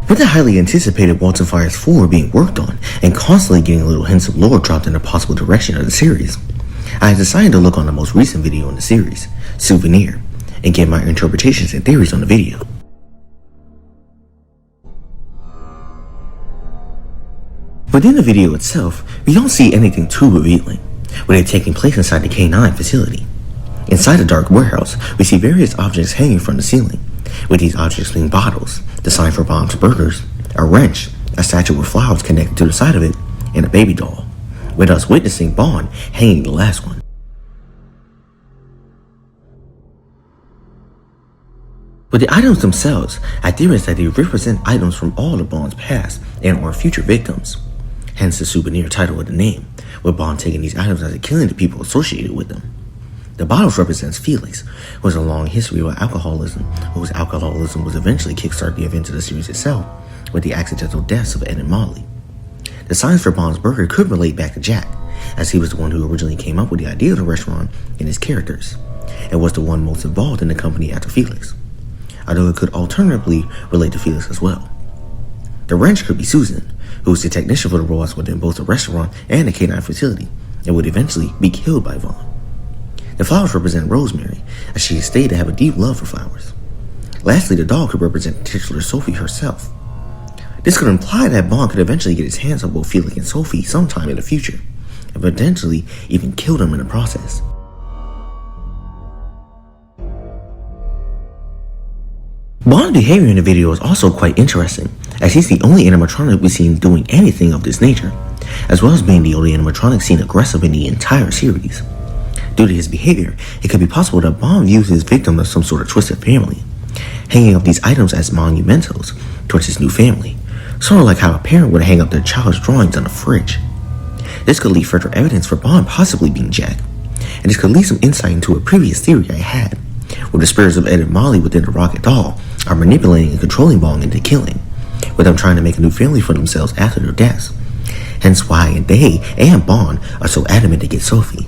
With the highly anticipated Walton Fires 4 being worked on, and constantly getting little hints of lore dropped in a possible direction of the series, I decided to look on the most recent video in the series, Souvenir, and give my interpretations and theories on the video. Within the video itself, we don't see anything too revealing, with it taking place inside the K9 facility. Inside the dark warehouse, we see various objects hanging from the ceiling, with these objects being bottles, the sign for Bond's Burgers, a wrench, a statue with flowers connected to the side of it, and a baby doll, with us witnessing Bond hanging the last one. With the items themselves, I theorize that they represent items from all of Bond's past and or future victims, hence the Souvenir title of the name, with Bond taking these items as a killing the people associated with them. The bottles represents Felix, who has a long history with alcoholism, whose alcoholism was eventually kickstarted the events of the series itself, with the accidental deaths of Ed and Molly. The signs for Bond's Burger could relate back to Jack, as he was the one who originally came up with the idea of the restaurant and his characters, and was the one most involved in the company after Felix, although it could alternatively relate to Felix as well. The wrench could be Susan, who was the technician for the robots within both the restaurant and the K9 facility, and would eventually be killed by Vaughn. The flowers represent Rosemary, as she is stated to have a deep love for flowers. Lastly, the doll could represent the titular Sophie herself. This could imply that Bond could eventually get his hands on both Felix and Sophie sometime in the future, and potentially even kill them in the process. Bond's behavior in the video is also quite interesting, as he's the only animatronic we've seen doing anything of this nature, as well as being the only animatronic seen aggressive in the entire series. Due to his behavior, it could be possible that Bond views his victim as some sort of twisted family, hanging up these items as monumentals towards his new family, sort of like how a parent would hang up their child's drawings on a fridge. This could lead further evidence for Bond possibly being Jack, and this could lead some insight into a previous theory I had, where the spirits of Ed and Molly within the Rocket Doll are manipulating and controlling Bond into killing, with them trying to make a new family for themselves after their deaths, hence why they and Bond are so adamant to get Sophie.